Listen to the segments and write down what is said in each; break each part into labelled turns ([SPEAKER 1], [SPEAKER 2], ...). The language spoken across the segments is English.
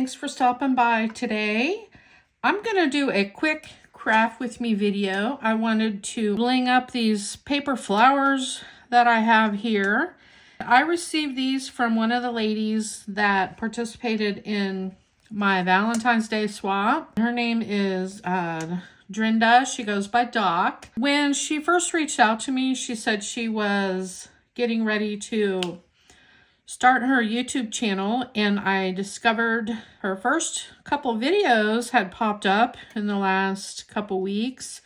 [SPEAKER 1] thanks for stopping by today. I'm going to do a quick craft with me video. I wanted to bling up these paper flowers that I have here. I received these from one of the ladies that participated in my Valentine's Day swap. Her name is Drinda. She goes by Doc. When she first reached out to me, she said she was getting ready to start her YouTube channel, and I discovered her first couple videos had popped up in the last couple weeks.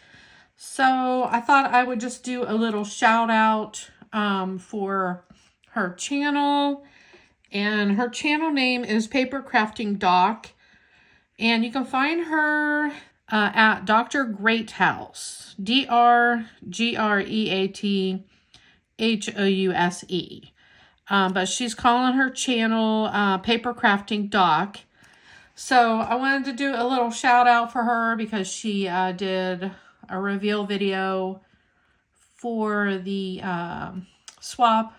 [SPEAKER 1] So I thought I would just do a little shout out for her channel. And her channel name is Paper Crafting Doc. And you can find her at Dr. Greathouse. DrGreathouse. But she's calling her channel Paper Crafting Doc. So I wanted to do a little shout out for her because she did a reveal video for the swap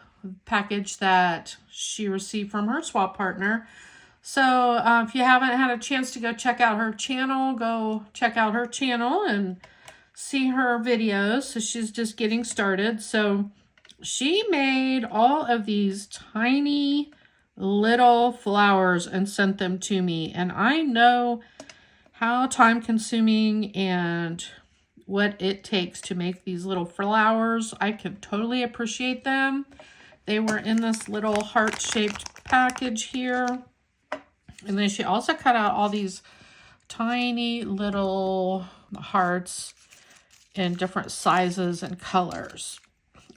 [SPEAKER 1] package that she received from her swap partner. So if you haven't had a chance to go check out her channel, go check out her channel and see her videos. So she's just getting started. So she made all of these tiny little flowers and sent them to me. And I know how time consuming and what it takes to make these little flowers. I can totally appreciate them. They were in this little heart-shaped package here. And then she also cut out all these tiny little hearts in different sizes and colors.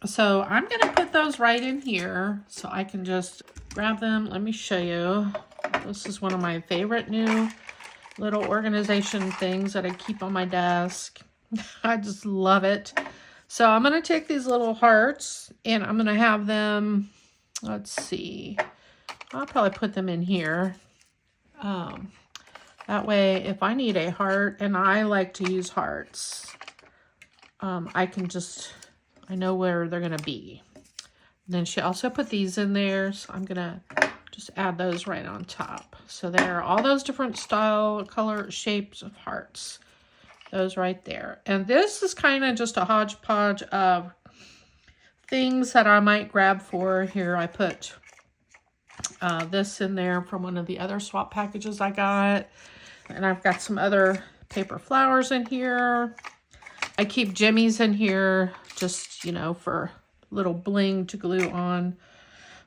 [SPEAKER 1] So I'm going to put those right in here so I can just grab them. Let me show you. This is one of my favorite new little organization things that I keep on my desk. I just love it. So I'm going to take these little hearts and I'm going to have them, let's see, I'll probably put them in here. That way, if I need a heart, and I like to use hearts, I can just, I know where they're going to be. And then she also put these in there, so I'm going to just add those right on top. So there are all those different style, color, shapes of hearts. Those right there. And this is kind of just a hodgepodge of things that I might grab for. Here I put this in there from one of the other swap packages I got. And I've got some other paper flowers in here. I keep jimmies in here just, you know, for little bling to glue on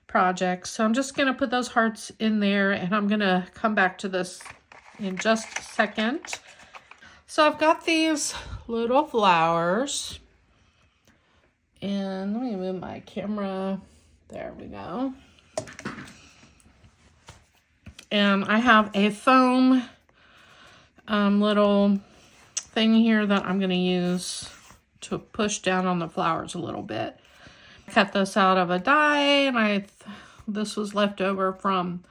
[SPEAKER 1] projects. So I'm just going to put those hearts in there, and I'm going to come back to this in just a second. So I've got these little flowers, and let me move my camera. There we go. And I have a foam little thing here that I'm going to use to push down on the flowers a little bit. Cut this out of a die, and this was left over from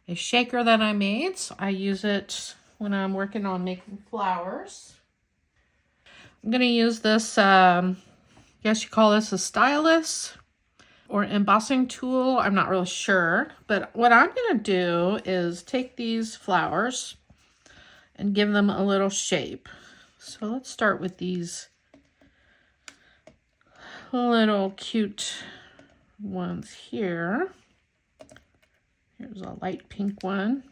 [SPEAKER 1] a shaker that I made, so I use it when I'm working on making flowers. I'm going to use this, I guess you call this a stylus or embossing tool. I'm not really sure. But what I'm going to do is take these flowers and give them a little shape. So let's start with these little cute ones here. Here's a light pink one.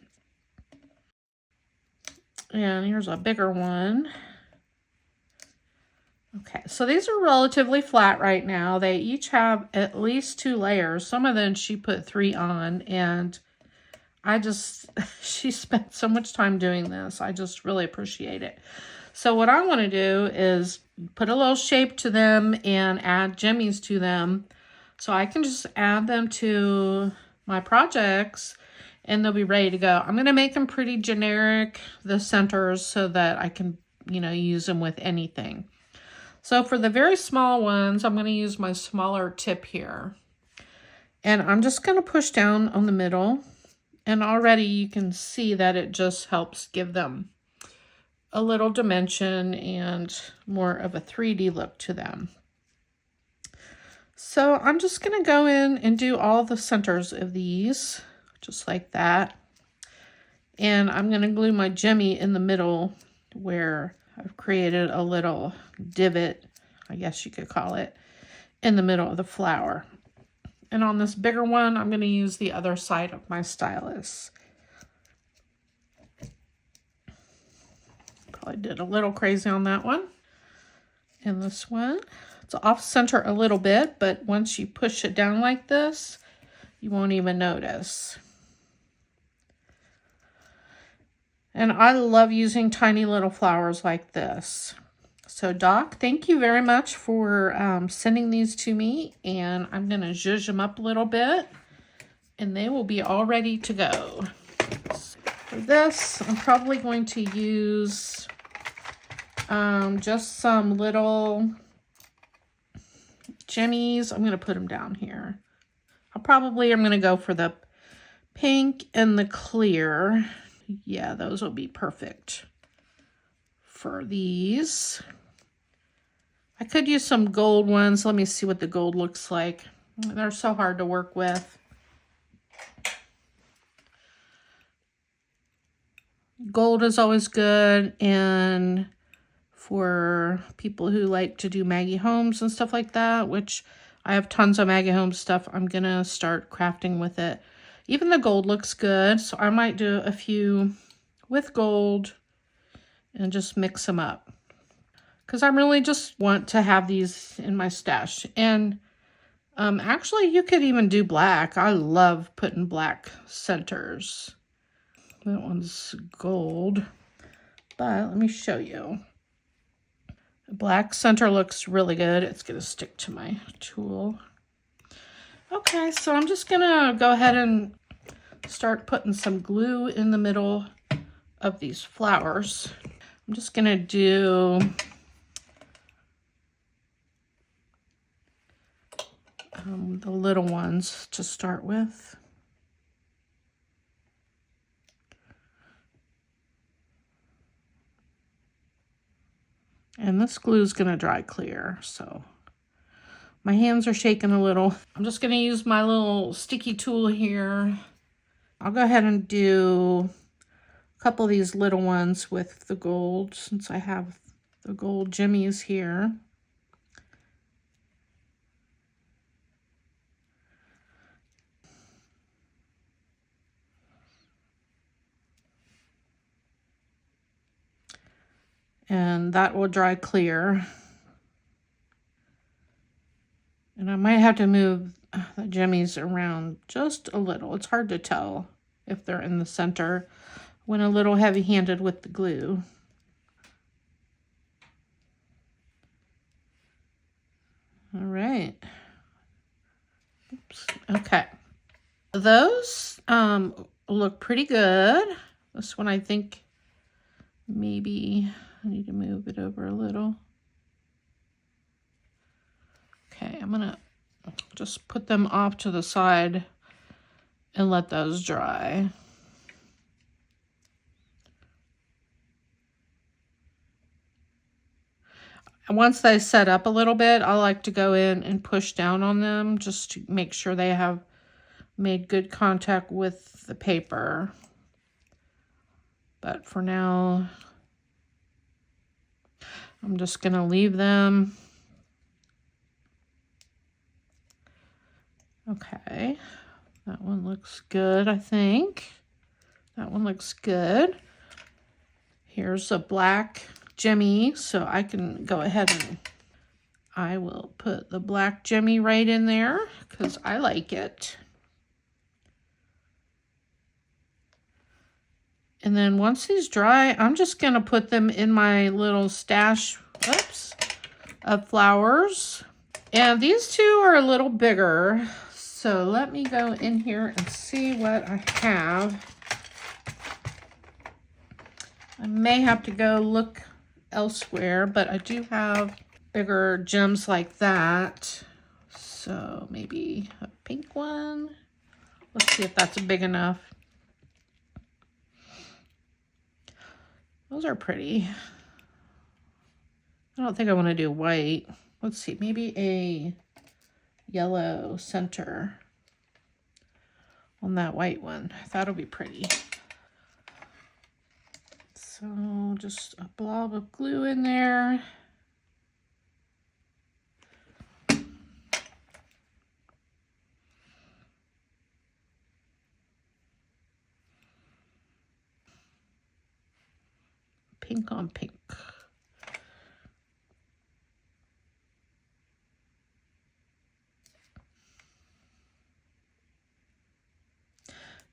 [SPEAKER 1] And here's a bigger one. Okay, so these are relatively flat right now. They each have at least 2 layers. Some of them she put 3 on, and she spent so much time doing this. I just really appreciate it. So what I want to do is put a little shape to them and add jimmies to them. So I can just add them to my projects and they'll be ready to go. I'm going to make them pretty generic, the centers, so that I can, you know, use them with anything. So for the very small ones, I'm going to use my smaller tip here. And I'm just going to push down on the middle. And already you can see that it just helps give them a little dimension and more of a 3D look to them. So I'm just going to go in and do all the centers of these, just like that. And I'm going to glue my Jimmy in the middle where I've created a little divot, I guess you could call it, in the middle of the flower. And on this bigger one, I'm going to use the other side of my stylus. Probably did a little crazy on that one. And this one, it's off center a little bit, but once you push it down like this, you won't even notice. And I love using tiny little flowers like this. So Doc, thank you very much for sending these to me. And I'm going to zhuzh them up a little bit. And they will be all ready to go. For this, I'm probably going to use just some little jimmies. I'm going to put them down here. I'm going to go for the pink and the clear. Yeah, those will be perfect for these. I could use some gold ones. Let me see what the gold looks like. They're so hard to work with. Gold is always good, and for people who like to do Maggie Holmes and stuff like that, which I have tons of Maggie Holmes stuff, I'm going to start crafting with it. Even the gold looks good, so I might do a few with gold and just mix them up. Because I really just want to have these in my stash. And actually, you could even do black. I love putting black centers. That one's gold. But let me show you. The black center looks really good. It's going to stick to my tool. Okay, so I'm just going to go ahead and start putting some glue in the middle of these flowers. I'm just going to do the little ones to start with. And this glue is going to dry clear, so my hands are shaking a little. I'm just going to use my little sticky tool here. I'll go ahead and do a couple of these little ones with the gold, since I have the gold jimmies here. And that will dry clear. And I might have to move the jimmies around just a little. It's hard to tell if they're in the center when a little heavy-handed with the glue. All right. Oops. Okay. Those look pretty good. This one, I think maybe I need to move it over a little. Okay, I'm gonna just put them off to the side and let those dry. And once they set up a little bit, I like to go in and push down on them just to make sure they have made good contact with the paper. But for now, I'm just gonna leave them. Okay, that one looks good, I think. That one looks good. Here's a black jimmy, so I can go ahead and I will put the black jimmy right in there because I like it. And then once these dry, I'm just going to put them in my little stash, of flowers. And these two are a little bigger. So let me go in here and see what I have. I may have to go look elsewhere, but I do have bigger gems like that. So maybe a pink one. Let's see if that's big enough. Those are pretty. I don't think I want to do white. Let's see, maybe a yellow center on that white one. That'll be pretty. So just a blob of glue in there. Pink on pink.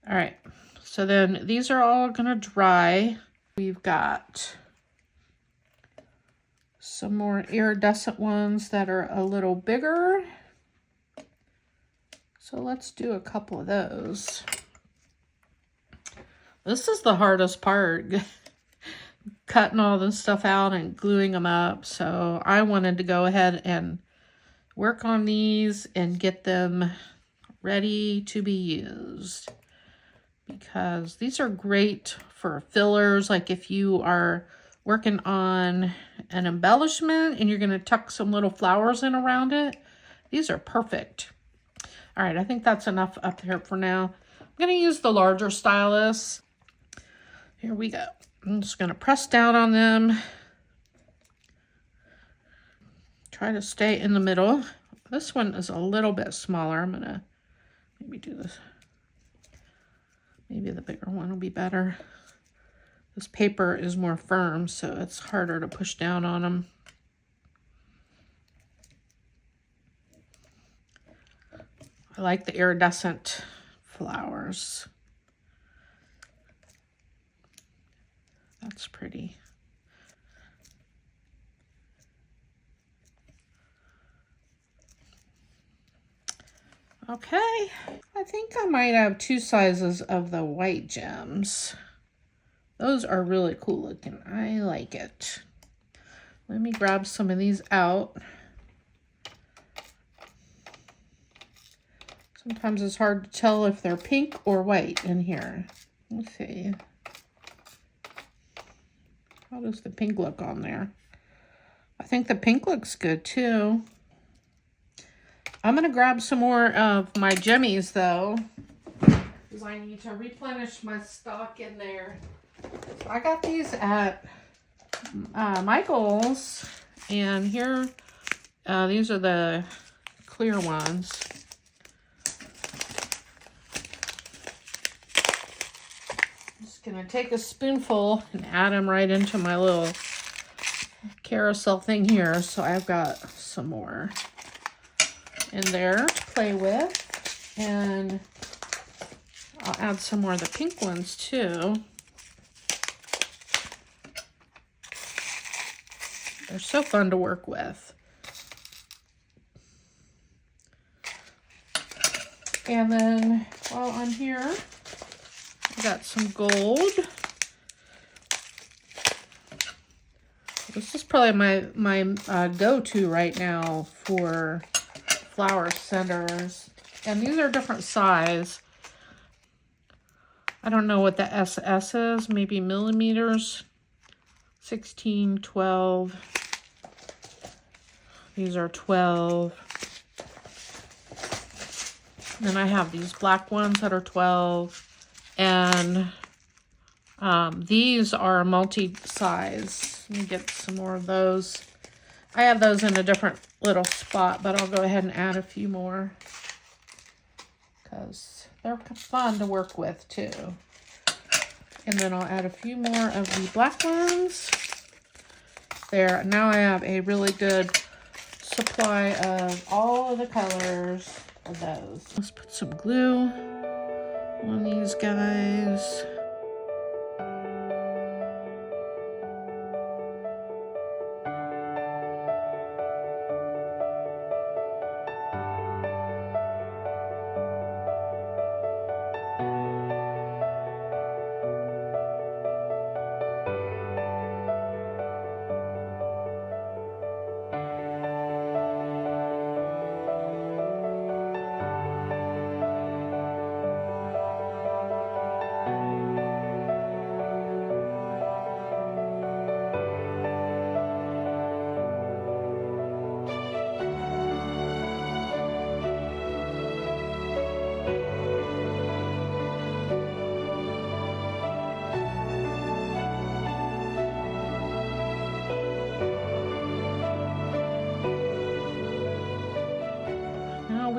[SPEAKER 1] All right, so then these are all gonna dry. We've got some more iridescent ones that are a little bigger. So let's do a couple of those. This is the hardest part, cutting all this stuff out and gluing them up. So I wanted to go ahead and work on these and get them ready to be used, because these are great for fillers. Like if you are working on an embellishment and you're going to tuck some little flowers in around it, these are perfect. All right, I think that's enough up here for now. I'm going to use the larger stylus. Here we go. I'm just going to press down on them. Try to stay in the middle. This one is a little bit smaller. I'm going to maybe do this. Maybe the bigger one will be better. This paper is more firm, so it's harder to push down on them. I like the iridescent flowers. That's pretty. Okay, I think I might have 2 sizes of the white gems. Those are really cool looking. I like it. Let me grab some of these out. Sometimes it's hard to tell if they're pink or white in here. Let's see. How does the pink look on there? I think the pink looks good too. I'm going to grab some more of my jimmies though, because I need to replenish my stock in there. I got these at Michael's, and here, these are the clear ones. Just going to take a spoonful and add them right into my little carousel thing here. So I've got some more in there to play with, and I'll add some more of the pink ones too. They're so fun to work with. And then while I'm here, I got some gold. This is probably my go-to right now for flower centers. And these are different size. I don't know what the SS is, maybe millimeters. 16, 12. These are 12. Then I have these black ones that are 12. And these are multi-size. Let me get some more of those. I have those in a different little spot, but I'll go ahead and add a few more because they're fun to work with too. And then I'll add a few more of the black ones. There, now I have a really good supply of all of the colors of those. Let's put some glue on these guys.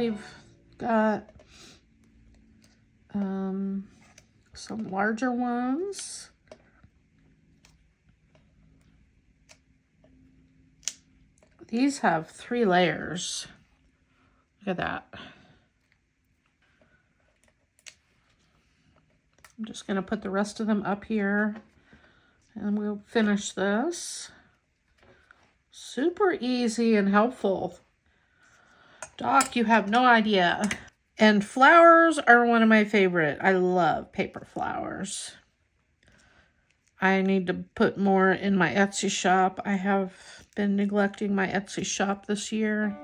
[SPEAKER 1] we've got some larger ones. These have 3 layers. Look at that. I'm just going to put the rest of them up here and we'll finish this. Super easy and helpful. Doc, you have no idea. And flowers are one of my favorite. I love paper flowers. I need to put more in my Etsy shop. I have been neglecting my Etsy shop this year.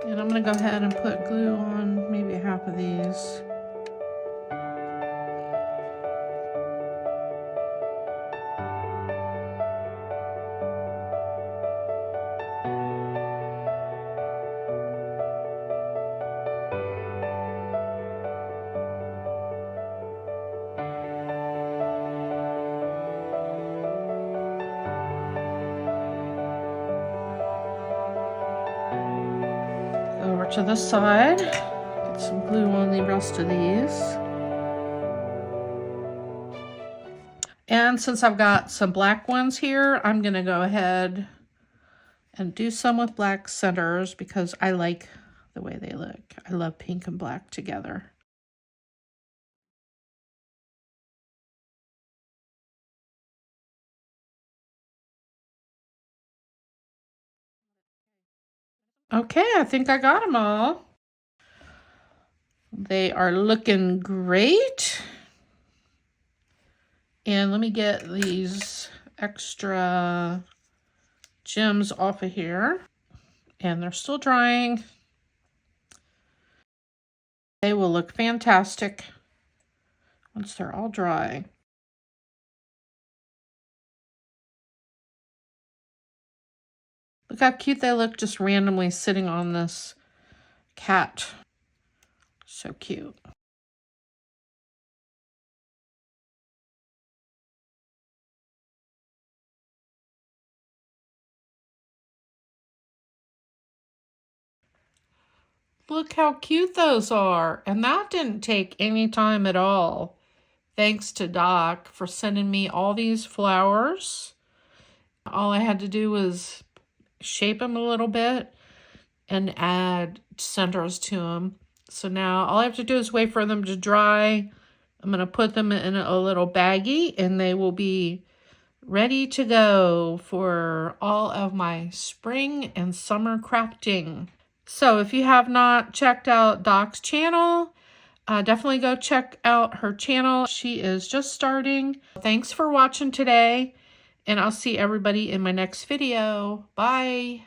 [SPEAKER 1] And I'm going to go ahead and put glue on maybe half of these. Over to this side, get some glue on the rest of these. And since I've got some black ones here, I'm going to go ahead and do some with black centers because I like the way they look. I love pink and black together. Okay, I think I got them all. They are looking great. And let me get these extra gems off of here. And they're still drying. They will look fantastic once they're all dry. Look how cute they look just randomly sitting on this cat. So cute. Look how cute those are. And that didn't take any time at all. Thanks to Doc for sending me all these flowers. All I had to do was shape them a little bit and add centers to them. So now all I have to do is wait for them to dry. I'm going to put them in a little baggie and they will be ready to go for all of my spring and summer crafting. So if you have not checked out Doc's channel, definitely go check out her channel. She is just starting. Thanks for watching today, and I'll see everybody in my next video. Bye.